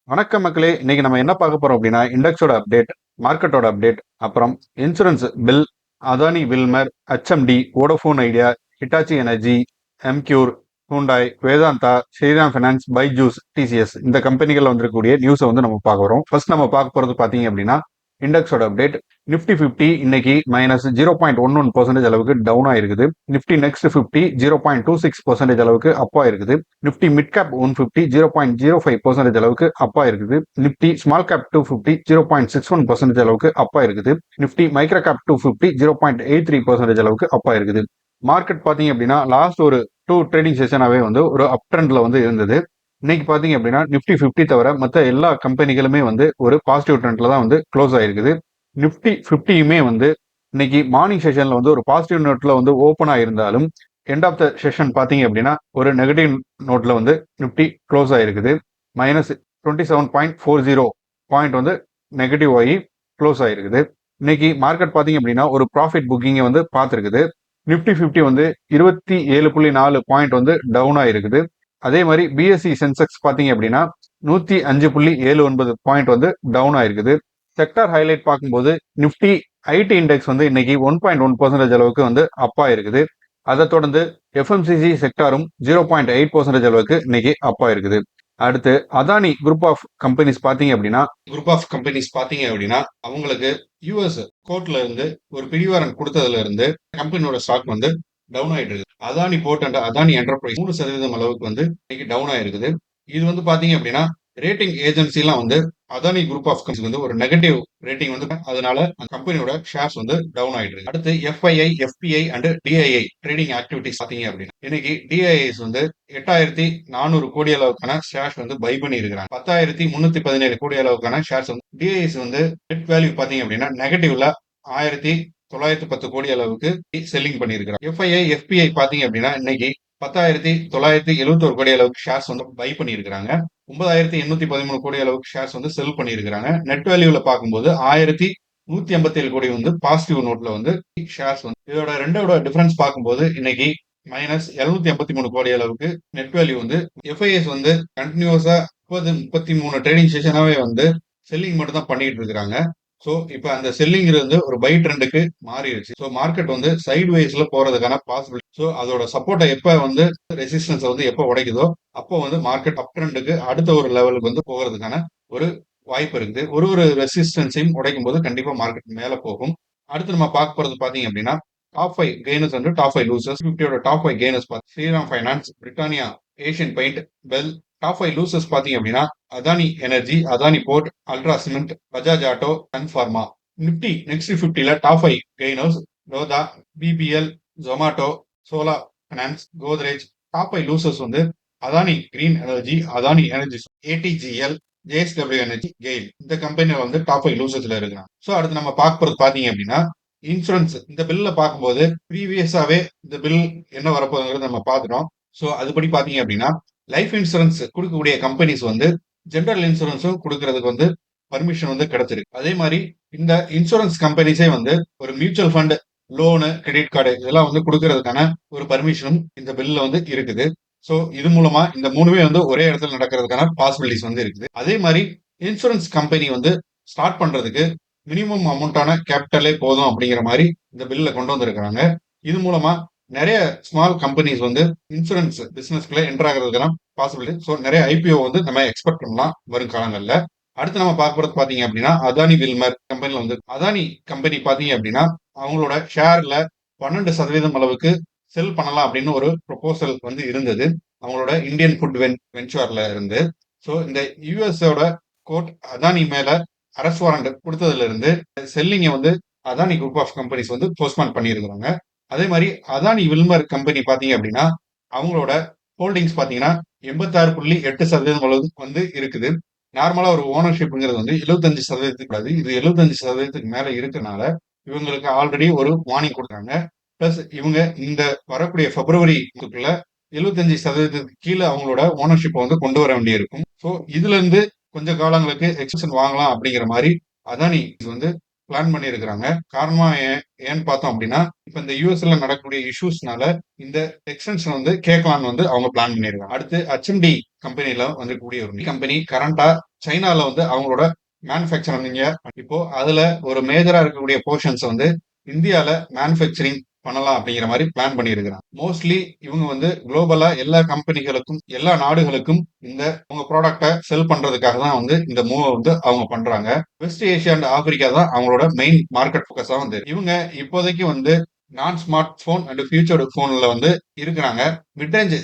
வணக்கம் மக்களே. இன்னைக்கு நம்ம என்ன பார்க்க போறோம் அப்படின்னா, இண்டெக்ஸோட அப்டேட், மார்க்கெட்டோட அப்டேட், அப்புறம் insurance bill, Adani Wilmar, HMD, Vodafone Idea, Hitachi energy, Emcure, Hyundai, Vedanta, Shriram finance, Byju's, TCS இந்த கம்பெனிகள் வந்திருக்கக்கூடிய நியூஸை வந்து நம்ம பார்க்க வரோம். ஃபர்ஸ்ட் நம்ம பார்க்க போறது பாத்தீங்க அப்படின்னா, இண்டெக்ஸோட அப்டேட். நிப்டி 50 இன்னைக்கு -0.11% அளவுக்கு டவுன் ஆயிருக்குது. நிப்டி நெக்ஸ்ட் 50 0.26% அளவுக்கு அப் ஆயிருக்குது. நிப்டி மிட் கேப் 150 0.05% அளவுக்கு அப்பா இருக்குது. நிப்டி ஸ்மால் கேப் 250 0.61% அளவுக்கு அப்பா இருக்குது. நிப்டி மைக்ரோ கேப் 250 0.83% அளவுக்கு அப்பா இருக்குது. மார்க்கெட் பாத்தீங்க அப்படின்னா லாஸ்ட் ஒரு 2 ட்ரேடிங் செஷனாவே வந்து ஒரு அப் ட்ரெண்ட்ல வந்து இருந்தது. இன்னைக்கு பாத்தீங்க அப்படின்னா நிப்டி 50 தவிர மற்ற எல்லா கம்பெனிகளுமே வந்து ஒரு பாசிட்டிவ் ட்ரெண்ட்ல தான் வந்து க்ளோஸ் ஆயிருக்குது. நிப்டி 50யுமே வந்து இன்னைக்கு மார்னிங் செஷன்ல வந்து ஒரு பாசிட்டிவ் நோட்ல வந்து ஓப்பன் ஆயிருந்தாலும் எண்ட் ஆஃப் த செஷன் பாத்தீங்க அப்படின்னா ஒரு நெகட்டிவ் நோட்ல வந்து நிப்டி க்ளோஸ் ஆயிருக்குது. -27.40 பாயிண்ட் வந்து நெகட்டிவ் ஆகி க்ளோஸ் ஆயிருக்குது. இன்னைக்கு மார்க்கெட் பாத்தீங்க அப்படின்னா ஒரு ப்ராஃபிட் புக்கிங்கை வந்து பார்த்துருக்குது. நிப்டி 50 வந்து 27.4 பாயிண்ட் வந்து டவுன் ஆயிருக்குது. அதே மாதிரி பிஎஸ்சி சென்செக்ஸ் பாத்தீங்க அப்படின்னா 105.79 பாயிண்ட் வந்து டவுன் ஆயிருக்குது. செக்டார் ஹைலைட் பார்க்கும்போது நிப்டி ஐடி இண்டெக்ஸ் வந்து இன்னைக்கு 1.1% அளவுக்கு வந்து அப்பா இருக்குது. அதை தொடர்ந்து எஃப்எம்சிசி செக்டாரும் 0.8% அளவுக்கு இன்னைக்கு அப்பா இருக்குது. அடுத்து அதானி குரூப் ஆஃப் கம்பெனிஸ் பாத்தீங்க அப்படின்னா அவங்களுக்கு யூஎஸ் கோர்ட்ல இருந்து ஒரு பிடிவாரன் கொடுத்ததுல இருந்து கம்பெனியோட ஸ்டாக் வந்து டவுன் ஆயிட்டு இருக்கு. Adani port and Adani enterprise 3% அளவுக்கு வந்து இன்னைக்கு டவுன் ஆயிருக்குது. இது வந்து பாத்தீங்க அப்படின்னா ரேட்டிங் ஏஜென்சி எல்லாம் வந்து அதானி குரூப் ஆஃப் கம்பெனிஸ் வந்து ஒரு நெகட்டிவ் ரேட்டிங் வந்து அதனால அந்த கம்பெனியோட ஷேர்ஸ் வந்து டவுன் ஆயிட்டு இருக்கு. அடுத்து FII, FBI and DII trading activities பாத்தீங்க அப்படின்னா இன்னைக்கு டிஐஐஸ் வந்து 8,400 கோடி அளவுக்கான ஷேர்ஸ் வந்து பை பண்ணி இருக்காங்க. 10,317 கோடி அளவுக்கான ஷேர்ஸ் வந்து டிஐஐஸ் வந்து நெட் வேல்யூ பாத்தீங்க அப்படின்னா நெகட்டிவ்ல 1,910 கோடி அளவுக்கு செல்லிங் பண்ணியிருக்கிறாங்க. எஃப்ஐஐ, எஃபிஐ பாத்தீங்க அப்படின்னா இன்னைக்கு 10,971 கோடி அளவுக்கு ஷேர்ஸ் வந்து பை பண்ணியிருக்காங்க. 9,813 கோடி அளவுக்கு ஷேர்ஸ் வந்து செல் பண்ணியிருக்காங்க. நெட் வேல்யூல பார்க்கும்போது 1,157 கோடி வந்து பாசிட்டிவ் நோட்ல வந்து ஷேர்ஸ் வந்து இதோட ரெண்டோட டிஃபரன்ஸ் பார்க்கும்போது இன்னைக்கு -783 கோடி அளவுக்கு நெட் வேல்யூ வந்து எஃப்ஐஎஸ் வந்து கண்டினியூஸா 33 ட்ரேடிங் செஷனாவே வந்து செல்லிங் மட்டும் தான் பண்ணிட்டு இருக்காங்க. ஸோ இப்போ அந்த செல்லிங் வந்து ஒரு பை ட்ரெண்டுக்கு மாறிடுச்சு. ஸோ மார்க்கெட் வந்து சைட் வைஸ்ல போறதுக்கான பாசிபிலிட்டி. ஸோ அதோட சப்போர்ட்டை எப்போ வந்து ரெசிஸ்டன்ஸ் வந்து எப்போ உடைக்குதோ அப்போ வந்து மார்க்கெட் அப் ட்ரெண்டுக்கு அடுத்த ஒரு லெவலுக்கு வந்து போகிறதுக்கான ஒரு வாய்ப்பு இருக்குது. ஒரு ரெசிஸ்டன்ஸையும் உடைக்கும் போது கண்டிப்பா மார்க்கெட் மேல போகும். அடுத்து நம்ம பார்க்க போறது பாத்தீங்க அப்படின்னா top 5 gainers and top 5 losers. 50யோட top 5 gainers Shriram finance, Britannia, Asian paint, BEL. Top 5 losers பாத்தீங்க அப்படின்னா Adani energy, Adani port, ultra cement, Bajaj auto, Sun pharma. Nifty next 50ல top 5 gainers Lodha, BPL, Zomato, Chola finance, Godrej. Top 5 losers வந்து Adani green energy, Adani energy, ATGL, JSW energy, GAIL. இந்த company வந்து top 5 லூசர்ஸ்ல இருக்கிறாங்க. So அடுத்து நம்ம பார்க்க போறது பாத்தீங்க அப்படின்னா இன்சூரன்ஸ். இந்த பில்ல பார்க்கும்போது ப்ரீவியஸாவே இந்த பில் என்ன வரப்போகுதுங்கிறது நம்ம பார்த்துட்டோம். ஸோ அதுபடி பாத்தீங்க அப்படின்னா லைஃப் இன்சூரன்ஸ் கொடுக்கக்கூடிய கம்பெனிஸ் வந்து ஜெனரல் இன்சூரன்ஸும் கொடுக்கறதுக்கு வந்து பர்மிஷன் வந்து கிடைச்சிருக்கு. அதே மாதிரி இந்த இன்சூரன்ஸ் கம்பெனிஸே வந்து ஒரு mutual fund, loan, credit card இதெல்லாம் வந்து கொடுக்கறதுக்கான ஒரு பர்மிஷனும் இந்த பில்ல வந்து இருக்குது. ஸோ இது மூலமா இந்த மூணுமே வந்து ஒரே இடத்துல நடக்கிறதுக்கான பாசிபிலிட்டிஸ் வந்து இருக்குது. அதே மாதிரி இன்சூரன்ஸ் கம்பெனி வந்து ஸ்டார்ட் பண்றதுக்கு மினிமம் அமௌண்டான கேபிட்டலே போதும் அப்படிங்கிற மாதிரி இந்த பில்ல கொண்டு வந்திருக்கிறாங்க. இது மூலமா நிறைய ஸ்மால் கம்பெனிஸ் வந்து இன்சூரன்ஸ் பிசினஸ்க்குள்ள என்டர் ஆகிறதுக்கான பாசிபிலிட்டி. ஸோ நிறைய ஐபிஓ வந்து நம்ம எக்ஸ்பெக்ட் பண்ணலாம் வரும் காலங்கள்ல. அடுத்து நம்ம பார்க்கறது பாத்தீங்க அப்படின்னா அதானி வில்மர் கம்பெனில வந்து அதானி கம்பெனி பாத்தீங்க அப்படின்னா அவங்களோட ஷேர்ல 12% அளவுக்கு செல் பண்ணலாம் அப்படின்னு ஒரு ப்ரொபோசல் வந்து இருந்தது அவங்களோட இந்தியன் ஃபுட் வென்ச்சர்ல இருந்து. ஸோ இந்த யூஎஸோட கோர்ட் அதானி மேல அரசு வாரண்ட் கொடுத்ததுல இருந்து செல்லிங்கை வந்து அதானி குரூப் ஆஃப் கம்பெனிஸ் வந்து போஸ்ட்பான் பண்ணியிருக்கிறாங்க. அதே மாதிரி அதானி வில்மர் கம்பெனி பாத்தீங்க அப்படின்னா அவங்களோட ஹோல்டிங்ஸ் பாத்தீங்கன்னா 86.8% அளவுக்கு வந்து இருக்குது. நார்மலா ஒரு ஓனர்ஷிப்ங்கிறது வந்து 75% கூடாது. இது 75% மேல இருக்கனால இவங்களுக்கு ஆல்ரெடி ஒரு வார்னிங் கொடுத்தாங்க. பிளஸ் இவங்க இந்த வரக்கூடிய பிப்ரவரிக்குள்ள 75% கீழே அவங்களோட ஓனர்ஷிப்பை வந்து கொண்டு வர வேண்டியிருக்கும். ஸோ இதுல இருந்து கொஞ்ச காலங்களுக்கு எக்ஸ்டென்ஷன் வாங்கலாம் அப்படிங்கிற மாதிரி அதானி வந்து பிளான் பண்ணியிருக்கிறாங்க. காரணமா ஏன்னு பார்த்தோம் அப்படின்னா இப்ப இந்த யூஎஸ்ல நடக்கக்கூடிய இஷ்யூஸ்னால இந்த எக்ஸ்டென்ஷன் வந்து கேட்கலாம்னு வந்து அவங்க பிளான் பண்ணியிருக்காங்க. அடுத்து HMD கம்பெனில வந்துக்கூடிய ஒரு கம்பெனி கரண்டா சைனால வந்து அவங்களோட மேனுஃபேக்சரிங் இப்போ அதுல ஒரு மேஜரா இருக்கக்கூடிய போர்ஷன்ஸ் வந்து இந்தியால மேனுஃபேக்சரிங் பண்ணலாம் அப்படிங்கிற மாதிரி பிளான் பண்ணியிருக்கிறாங்க. மோஸ்ட்லி இவங்க வந்து குளோபலா எல்லா கம்பெனிகளுக்கும் எல்லா நாடுகளுக்கும் இந்த உங்க ப்ராடக்ட்டை செல் பண்றதுக்காக தான் வந்து இந்த மூவ் வந்து அவங்க பண்றாங்க. வெஸ்ட் ஏசியா அண்ட் ஆப்பிரிக்கா தான் அவங்களோட மெயின் மார்க்கெட் ஃபோக்கஸா வந்து இவங்க இப்போதைக்கு வந்து நான் ஸ்மார்ட் போன் அண்ட் ஃபியூச்சர் போன்ல வந்து இருக்கிறாங்க. மிட் ரேஞ்ச்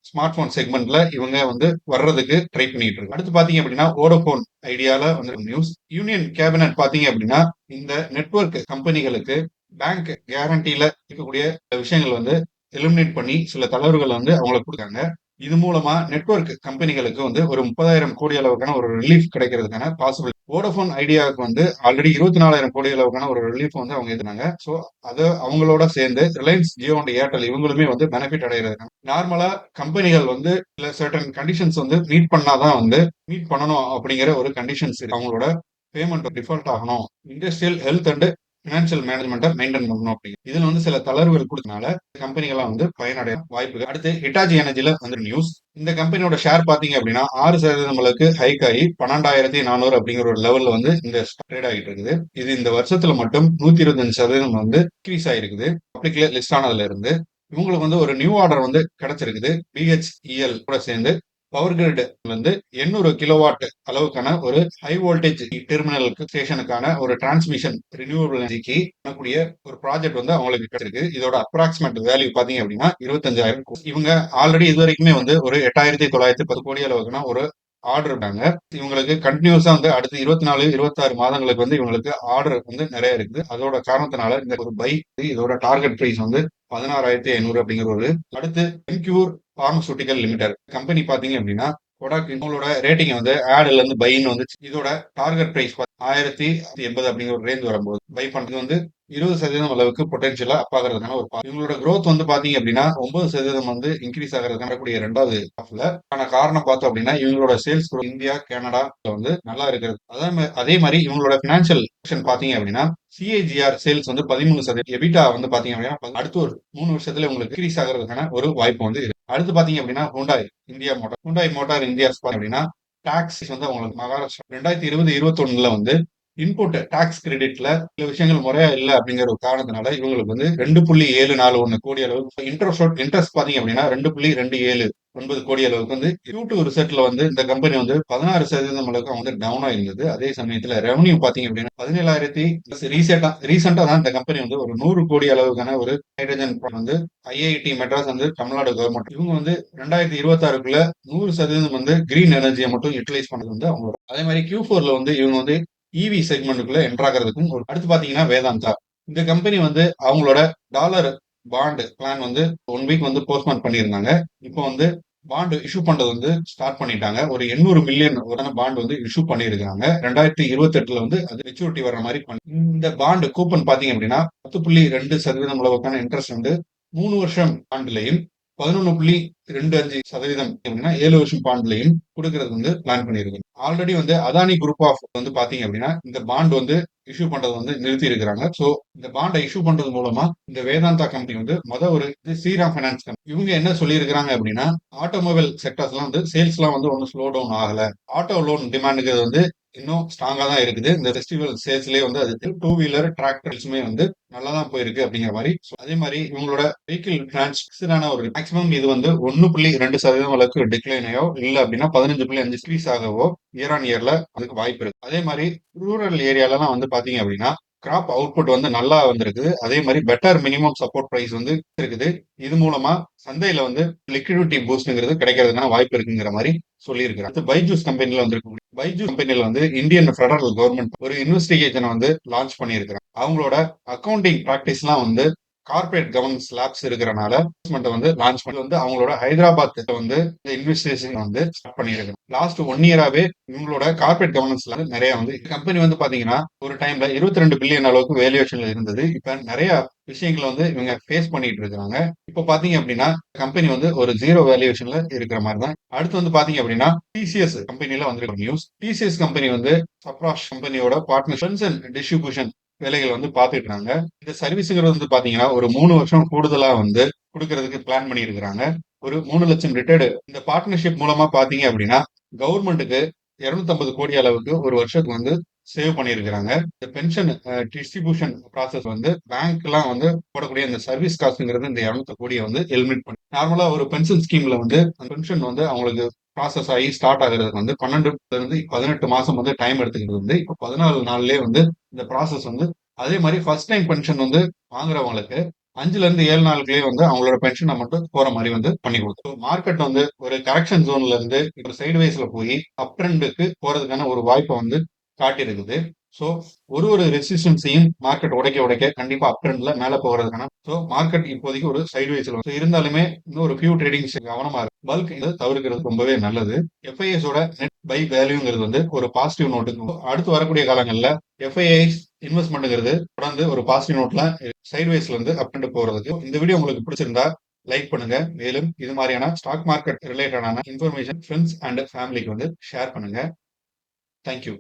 ஸ்மார்ட் போன் செக்மெண்ட்ல இவங்க வந்து வர்றதுக்கு ட்ரை பண்ணிட்டு இருக்கு. அடுத்து பாத்தீங்க அப்படின்னா வோடபோன் ஐடியால வந்து நியூஸ் யூனியன் கேபினட் பாத்தீங்க அப்படின்னா இந்த நெட்வொர்க் கம்பெனிகளுக்கு பேங்க் கேரண்டியில இருக்கக்கூடிய விஷயங்கள் வந்து எலிமினேட் பண்ணி சில தளர்வுகள் வந்து அவங்களுக்கு கொடுக்காங்க. இது மூலமா நெட்வொர்க் கம்பெனிகளுக்கு வந்து ஒரு 30,000 கோடி அளவுக்கான ஒரு ரிலீஃப் கிடைக்கிறதுக்கான பாசிபிள். வோடபோன் ஐடியாவுக்கு வந்து ஆல்ரெடி 24,000 கோடி அளவுக்கான ஒரு ரிலீஃப் வந்து அவங்க எழுதினாங்க. ஸோ அது அவங்களோட சேர்ந்து ரிலையன்ஸ் ஜியோ அண்ட் ஏர்டெல் இவங்களுமே வந்து பெனிஃபிட் அடைகிறது. நார்மலா கம்பெனிகள் வந்து சில சர்டன் கண்டிஷன்ஸ் வந்து மீட் பண்ணாதான் வந்து மீட் பண்ணணும் அப்படிங்கிற ஒரு கண்டிஷன்ஸ் அவங்களோட பேமெண்ட் டிஃபால்ட் ஆகணும், இண்டஸ்ட்ரியல் ஹெல்த் அண்ட் பினான்சியல் மேனேஜ்மெண்ட்டை மெயின்டைன் பண்ணணும் அப்படிங்க. இதுல வந்து சில தளர்வுகள் கொடுத்தனால கம்பெனிகள்லாம் வந்து பயனடைய வாய்ப்புகள். அடுத்து ஹிட்டாச்சி எனர்ஜில வந்து நியூஸ். இந்த கம்பெனியோட ஷேர் பாத்தீங்க அப்படின்னா 6% அளவுக்கு ஹைக் ஆகி 12,400 அப்படிங்கிற ஒரு லெவல்ல வந்து இந்த ட்ரேட் ஆகிட்டு இருக்குது. இது இந்த வருஷத்துல மட்டும் 125% வந்து இன்க்ரீஸ் ஆயிருக்குது. பப்ளிக்ல லிஸ்ட் ஆனதுல இருந்து இவங்களுக்கு வந்து ஒரு நியூ ஆர்டர் வந்து கிடைச்சிருக்குது. பிஹெச்இஎல் கூட சேர்ந்து பவர் கிரிட் வந்து 800 கிலோவாட் அளவுக்கான ஒரு ஹை வோல்டேஜ் டெர்மினலுக்கு ஸ்டேஷனுக்கான ஒரு டிரான்ஸ்மிஷன் ரினியூவபிள் எனர்ஜிக்கு பண்ணக்கூடிய ஒரு ப்ராஜெக்ட் வந்து அவங்களுக்கு கிடைச்சிருக்கு. இதோட அப்ராக்சிமேட் வேல்யூ பாத்தீங்க அப்படின்னா 25,000 கோடி. இவங்க ஆல்ரெடி இது வரைக்குமே வந்து ஒரு 8,910 கோடி அளவுக்கான ஒரு ஆர்டர் இருக்காங்க. இவங்களுக்கு கண்டினியூஸா வந்து அடுத்து 24 26 மாதங்களுக்கு வந்து இவங்களுக்கு ஆர்டர் வந்து நிறைய இருக்குது. அதோட காரணத்தினால இந்த ஒரு பை இதோட டார்கெட் பிரைஸ் வந்து 16,500 அப்படிங்கிற ஒரு. அடுத்து என்கியூர் பார்மசூட்டிக்கல் லிமிடெட் கம்பெனி பாத்தீங்க அப்படின்னா இவங்களோட ரேட்டிங் வந்து ஆட்ல இருந்து பைன்னு வந்து இதோட டார்கெட் பிரைஸ் 1,080 அப்படிங்கிற ஒரு ரேஞ்ச் வரும்போது பை பண்றது வந்து 20% அளவுக்கு பொட்டன்ஷியலா அப் ஆகிறதுக்கான ஒரு இவங்களோட growth வந்து பாத்தீங்க அப்படின்னா 9% வந்து இன்க்ரீஸ் ஆகிறதுக்கான கூடிய ரெண்டாவது ஹாஃப்ல. ஆன காரணம் பார்த்தோம் அப்படின்னா இவங்களோட சேல்ஸ் இந்தியா கனடா வந்து நல்லா இருக்கிறது. அதே மாதிரி இவங்களோட பினான்சியல் பாத்தீங்க அப்படின்னா சிஏஜிஆர் சேல்ஸ் வந்து 13%, எபிட்டா வந்து பாத்தீங்க அப்படின்னா அடுத்த ஒரு 3 வருஷத்துல உங்களுக்கு இன்க்ரீஸ் ஆகிறதுக்கான ஒரு வாய்ப்பு வந்து இருக்கு. அடுத்து பாத்தீங்க அப்படின்னா ஹூண்டாய் மோட்டார் இந்தியா அப்படின்னா டாக்ஸ் வந்து அவங்களுக்கு மகாராஷ்டிரா 2020-21 வந்து இன்புட் டாக்ஸ் கிரெடிட்ல சில விஷயங்கள் முறையா இல்ல அப்படிங்கிற ஒரு காரணத்தினால இவங்களுக்கு வந்து 2.741 கோடி அளவுக்கு இன்ட்ரெஸ்ட் பாத்தீங்க அப்படின்னா 2.279 கோடி அளவுக்கு வந்து Q2 ரிசல்ட்ல வந்து இந்த கம்பெனி வந்து 16% அளவுக்கு வந்து டவுன் ஆயிருந்தது. அதே சமயத்துல ரெவன்யூ பாத்தீங்க அப்படின்னா 17,000 ரீசெண்டா தான் இந்த கம்பெனி வந்து ஒரு 100 கோடி அளவுக்கான ஒரு ஹைட்ரஜன் வந்து ஐஐடி மெட்ராஸ் வந்து தமிழ்நாடு கவர்மெண்ட் இவங்க வந்து 2026க்குள்ள 100% வந்து கிரீன் எனர்ஜியை மட்டும் யூட்டிலைஸ் பண்ணது வந்து அவங்களோட. அதே மாதிரி Q4ல வந்து இவங்க வந்து இவி செக்மெண்ட்டுக்குள்ள என்ட்ராகிறதுக்கும் அடுத்து பாத்தீங்கன்னா வேதாந்தா இந்த கம்பெனி வந்து அவங்களோட டாலர் பாண்ட் பிளான் வந்து 1 வீக் வந்து போஸ்ட்போன் பண்ணியிருந்தாங்க. இப்போ வந்து பாண்ட் இஷ்யூ பண்றது வந்து ஸ்டார்ட் பண்ணிட்டாங்க. ஒரு 800 மில்லியன் பாண்ட் வந்து இஷ்யூ பண்ணிருக்காங்க. 2028ல வந்து அது மெச்சூரிட்டி வர்ற மாதிரி இந்த பாண்ட் கூப்பன் பாத்தீங்க அப்படின்னா 10.2% அளவுக்கான இன்ட்ரெஸ்ட் வந்து 3 வருஷம் பாண்ட்லையும் 11.25% அப்படின்னா 7 வருஷம் பாண்ட்லையும் கொடுக்கறது வந்து பிளான் பண்ணிருக்கு. ஆல்ரெடி வந்து அதானி குரூப் ஆஃப் வந்து பாத்தீங்க அப்படின்னா இந்த பாண்ட் வந்து இஷ்யூ பண்றது வந்து நிறுத்தி இருக்கிறாங்க. சோ இந்த பாண்டை இஷ்யூ பண்றது மூலமா இந்த வேதாந்தா கம்பெனி வந்து ஒரு ஸ்ரீராம் பைனான்ஸ் கம்பெனி இவங்க என்ன சொல்லி இருக்கிறாங்க அப்படின்னா ஆட்டோமொபைல் செக்டர்ஸ் எல்லாம் வந்து சேல்ஸ் எல்லாம் வந்து ஒன்னும் ஸ்லோ டவுன் ஆகல. ஆட்டோ லோன் டிமாண்டுக்கு வந்து இன்னும் ஸ்ட்ராங்கா தான் இருக்குது. இந்த ஃபெஸ்டிவல் சேல்ஸ்லயே வந்து அது 2 வீலர் டிராக்டர்ஸுமே வந்து நல்லா தான் போயிருக்கு அப்படிங்கிற மாதிரி. அதே மாதிரி இவங்களோட வெஹிக்கிள் டிரான்ஸ்போர்ட்டான ஒரு மேக்ஸிமம் இது வந்து 1.2% அளவுக்கு டிக்ளைன் ஆகோ இல்ல அப்படின்னா 15.5 இன்க்ரீஸ் ஆகவோ இயர் ஆன் இயர்ல அதுக்கு வாய்ப்பு இருக்கு. அதே மாதிரி ரூரல் ஏரியாலலாம் வந்து பாத்தீங்க அப்படின்னா கிராப் அவுட்புட் வந்து நல்லா வந்திருக்குது. அதே மாதிரி பெட்டர் மினிமம் சப்போர்ட் பிரைஸ் வந்து இருக்குது. இது மூலமா சந்தையில வந்து லிக்விடிட்டி பூஸ்ட்ங்கிறது கிடைக்கிறதுக்கான வாய்ப்பு இருக்குங்கிற மாதிரி சொல்லியிருக்கிறாங்க. பைஜூஸ் கம்பெனில வந்து பைஜூஸ் கம்பெனில வந்து இந்தியன் ஃபெடரல் கவர்மெண்ட் ஒரு இன்வெஸ்டிகேஷனை வந்து லான்ச் பண்ணியிருக்கிறாங்க. அவங்களோட அக்கௌண்டிங் பிராக்டிஸ்லாம் வந்து கார்பரேட் கவர்னன்ஸ் லேப்ஸ் இருக்கிறனால வந்து லான்ச் பண்ணி வந்து அவங்களோட ஹைதராபாத் வந்து இந்த இன்வெஸ்டிகேஷன் வந்து ஸ்டார்ட் பண்ணியிருக்காங்க. லாஸ்ட் 1 இயராவே இவங்களோட கார்பரேட் கவர்னன்ஸ்ல நிறைய வந்து கம்பெனி வந்து பாத்தீங்கன்னா ஒரு டைம்ல 22 பில்லியன் அளவுக்கு வேல்யூவேஷன்ல இருந்தது. இப்ப நிறைய விஷயங்களை வந்து இவங்க ஃபேஸ் பண்ணிட்டு இருக்காங்க. இப்ப பாத்தீங்க அப்படின்னா கம்பெனி வந்து ஒரு 0 வேல்யூவேஷன்ல இருக்கிற மாதிரி தான். அடுத்து வந்து பாத்தீங்க அப்படின்னா டிசிஎஸ் கம்பெனில வந்து நியூஸ். டிசிஎஸ் கம்பெனி வந்து சப்ராஷ் கம்பெனியோட பார்ட்னர்ஷிப் டிஸ்ட்ரிபியூஷன் வேலைகள் வந்து பாத்துட்டு இருக்காங்க. இந்த சர்வீஸ்ங்கிறது வந்து பாத்தீங்கன்னா ஒரு 3 வருஷம் கூடுதலா வந்து கொடுக்கறதுக்கு பிளான் பண்ணி இருக்கிறாங்க. ஒரு 3 லட்சம் ரிட்டர்டு இந்த பார்ட்னர்ஷிப் மூலமா பாத்தீங்க அப்படின்னா கவர்மெண்ட்டுக்கு 250 கோடி அளவுக்கு ஒரு வருஷத்துக்கு வந்து சேவ் பண்ணியிருக்கிறாங்க. இந்த பென்ஷன் டிஸ்ட்ரிபியூஷன் ப்ராசஸ் வந்து பேங்க்லாம் வந்து போடக்கூடிய இந்த சர்வீஸ் காஸ்ட்ங்கிறது இந்த 200 கோடிய வந்து எலிமினேட் பண்ணி நார்மலா ஒரு பென்ஷன் ஸ்கீம்ல வந்து அந்த பென்ஷன் வந்து அவங்களுக்கு ப்ராசஸ் ஆகி ஸ்டார்ட் ஆகுறதுக்கு வந்து 12 இருந்து 18 மாசம் வந்து டைம் எடுத்துக்கிறது வந்து இப்ப 14 நாள்லயே வந்து இந்த ப்ராசஸ் வந்து அதே மாதிரி ஃபர்ஸ்ட் டைம் பென்ஷன் வந்து வாங்குறவங்களுக்கு 5ல இருந்து 7 நாளுக்குள்ளயே வந்து அவங்களோட பென்ஷன் அமௌண்ட் போற மாதிரி வந்து பண்ணி கொடுத்தோம். மார்க்கெட் வந்து ஒரு கரெக்ஷன் ஜோன்ல இருந்து ஒரு சைடு வேஸ்ல போய் அப் ட்ரெண்டுக்கு போறதுக்கான ஒரு வாய்ப்பை வந்து காட்டியிருக்குது. ஸோ ஒரு ரெசிஸ்டன்ஸையும் மார்க்கெட் உடைக்க உடைக்க கண்டிப்பா அப் ட்ரெண்ட்ல மேல போகிறதுக்கான ஸோ மார்க்கெட் இப்போதைக்கு ஒரு சைட்வேஸ்ல இருந்தாலுமே இன்னும் ஒரு ஃபியூ ட்ரேடிங்ஸ் கவனமா இருக்கு. பல்க் இதை தவிர்க்கிறது ரொம்பவே நல்லது. எஃப்ஐஎஸோட நெட் பை வேல்யூங்கிறது வந்து ஒரு பாசிட்டிவ் நோட்டுக்கு அடுத்து வரக்கூடிய காலங்களில் எஃப்ஐஐஸ் இன்வெஸ்ட்மெண்ட்ங்கிறது தொடர்ந்து ஒரு பாசிட்டிவ் நோட்ல சைட்வேஸ்ல இருந்து அப் ட்ரெண்ட் போறதுக்கு இந்த வீடியோ உங்களுக்கு பிடிச்சிருந்தா லைக் பண்ணுங்க. மேலும் இது மாதிரியான ஸ்டாக் மார்க்கெட் ரிலேட்டடான இன்ஃபர்மேஷன் ஃப்ரெண்ட்ஸ் அண்ட் ஃபேமிலிக்கு வந்து ஷேர் பண்ணுங்க. தேங்க்யூ.